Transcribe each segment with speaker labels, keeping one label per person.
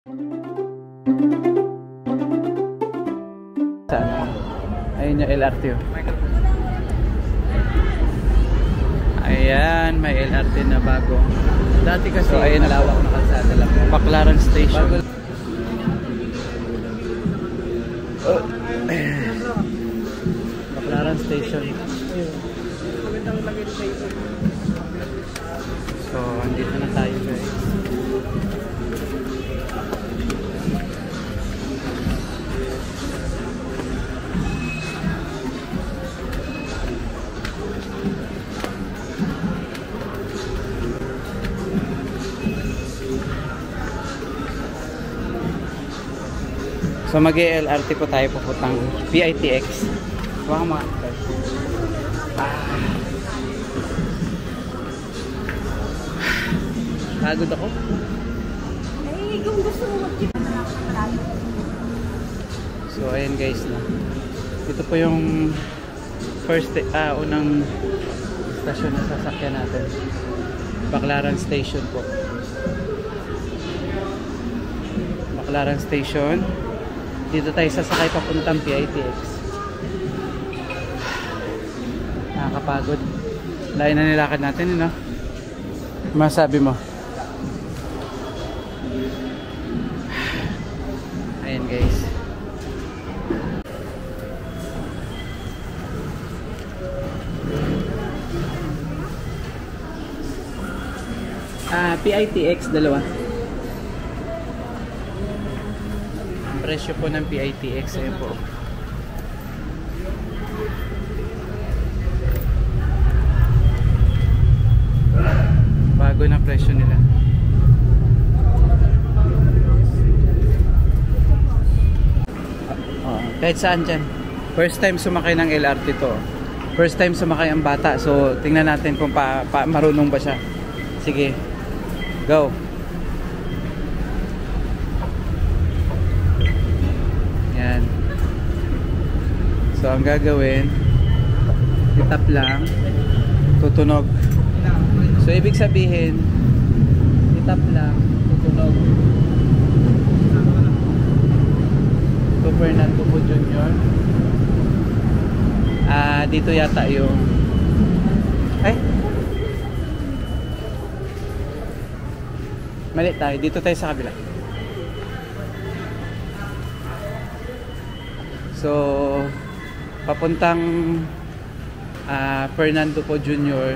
Speaker 1: Saan? Ayun yung LRT. Ayan, may LRT na bago. Dati kasi so, ayun, malawak na kalsada lang. Baclaran Station. Baclaran Station. So, andito na tayo guys. So mag-LRT po tayo pupuntang PITX. Baka mga pagod ako.
Speaker 2: Eh, kung gusto mo
Speaker 1: So ayan guys na. Ito po yung unang stasyon na sasakyan natin. Baclaran Station po. Baclaran Station. Dito tayo sasakay papuntang PITX. Nakakapagod. Layo na nilakad natin, no? Masabi mo? Ayan guys. PITX dalawa. Presyo po ng PITX ayun po. Bago na presyo nila. Kahit saan dyan. First time sumakay ng LRT to. First time sumakay ang bata. So tingnan natin kung marunong ba siya. Sige. Go. So ang gagawin, itap lang, tutunog. So ibig sabihin, itap lang, tutunog. To Fernando po Jr. Dito yata yung mali tayo, dito tayo sa kabila. So papuntang Fernando po Jr.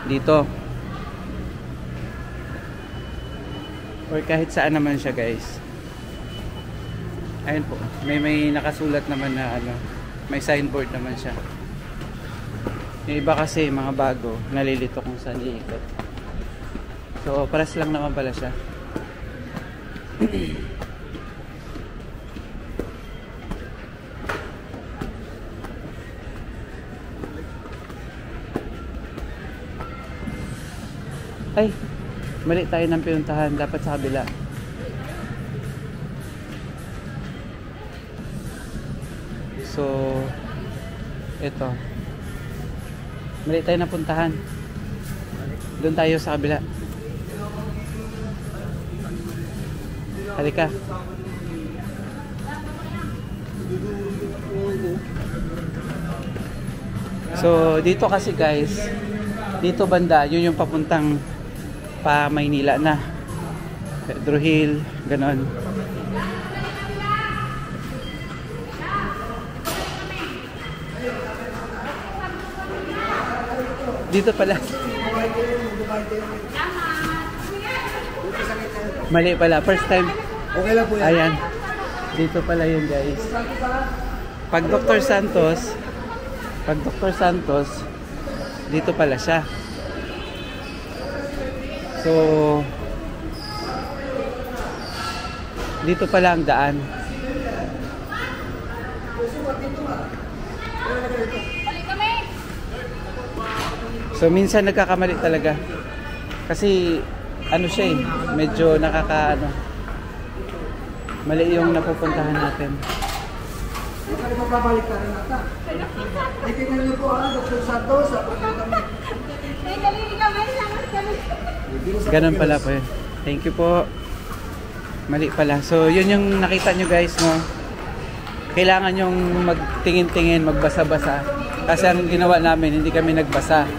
Speaker 1: dito or kahit saan naman siya guys. Ayun po, may nakasulat naman na may signboard naman siya. Yung iba kasi mga bago nalilito kung saan iikot. So paras lang naman pala siya. Ay, mali tayo ng pinuntahan. Dapat sa kabila. So, ito. Mali tayo na puntahan. Doon tayo sa kabila. Halika. So, dito kasi guys, dito banda, yun yung papuntang pa Maynila na. Pedro Hill, ganon. Dito pala. Mali pala, first time.
Speaker 3: Okay lang po yan.
Speaker 1: Ayan. Dito pala yun guys. Pag Dr. Santos, dito pala siya. So, dito pala ang daan. So, minsan nagkakamali talaga. Kasi, ano siya eh, medyo mali yung napupuntahan natin.
Speaker 3: Ano pa babalik ka rin ata? Ay, tingnan niyo po Dr. Santos.
Speaker 1: Ganun pala po eh. Thank you po. Mali pala. So, yun yung nakita nyo guys, no? Kailangan yung magtingin-tingin, magbasa-basa. Kasi ang ginawa namin, hindi kami nagbasa.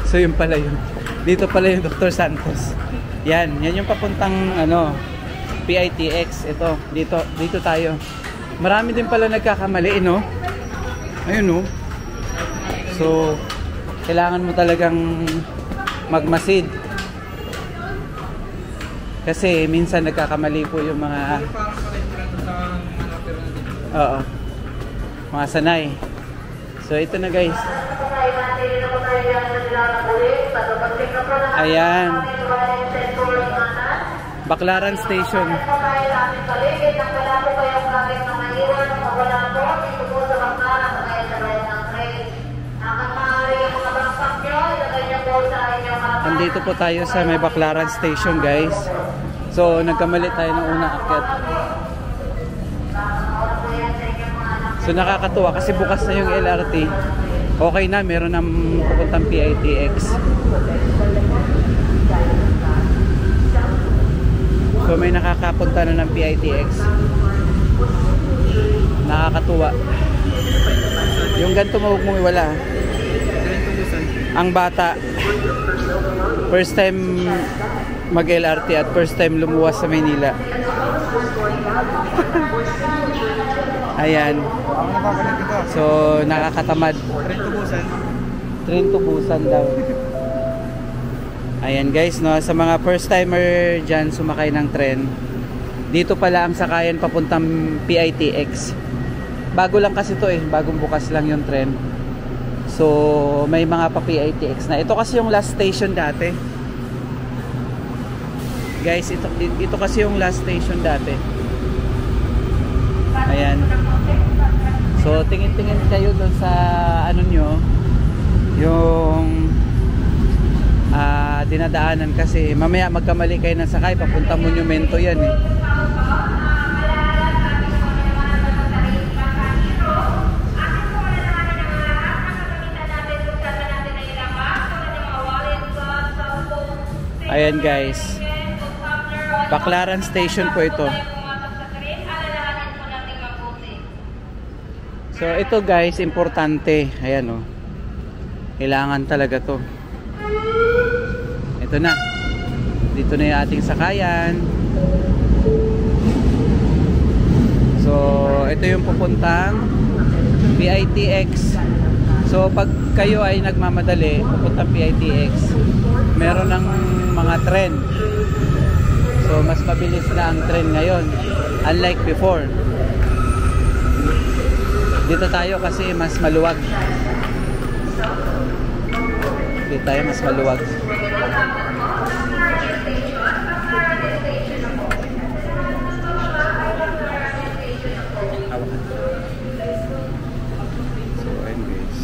Speaker 1: So, yun pala yun. Dito pala yung Dr. Santos. Yan yung papuntang, ano, PITX. Ito, dito tayo. Marami din pala nagkakamali, no? Ayun, no? So, kailangan mo talagang magmasid. Kasi minsan nagkakamali po yung mga mga sanay. So ito na guys. Ayan. Baclaran Station. Andito po tayo sa may Baclaran Station guys. So nagkamali tayo ng unang akyat. So nakakatuwa kasi bukas na yung LRT. Okay na, meron ng pupuntang PITX. So may nakakapunta na ng PITX. Nakakatuwa. Yung ganito mo huwag mong iwala. Ang bata, first time mag LRT at first time lumuwas sa Maynila. Ayan. So nakakatamad. Train to Busan daw. Ayan guys, no, sa mga first timer dyan sumakay ng tren, dito pala ang sakayan papuntang PITX. Bago lang kasi to bagong bukas lang yung tren. So may mga pa PITX na. Ito kasi yung last station dati. Guys, ito kasi yung last station dati. Ayan. So tingin-tingin kayo doon sa ano nyo, yung dinadaanan kasi mamaya magkamali kayo ng sakay papunta Monumento yan eh. Ayan guys, Baclaran Station po ito. So ito guys, importante. Ayan oh, kailangan talaga to. Ito na, dito na yung ating sakayan. So ito yung pupuntang PITX. So pag kayo ay nagmamadali pupuntang PITX, meron ng mga tren. So mas mabilis na ang tren ngayon, unlike before. Dito tayo kasi mas maluwag. Dito tayo mas maluwag. So ayun guys.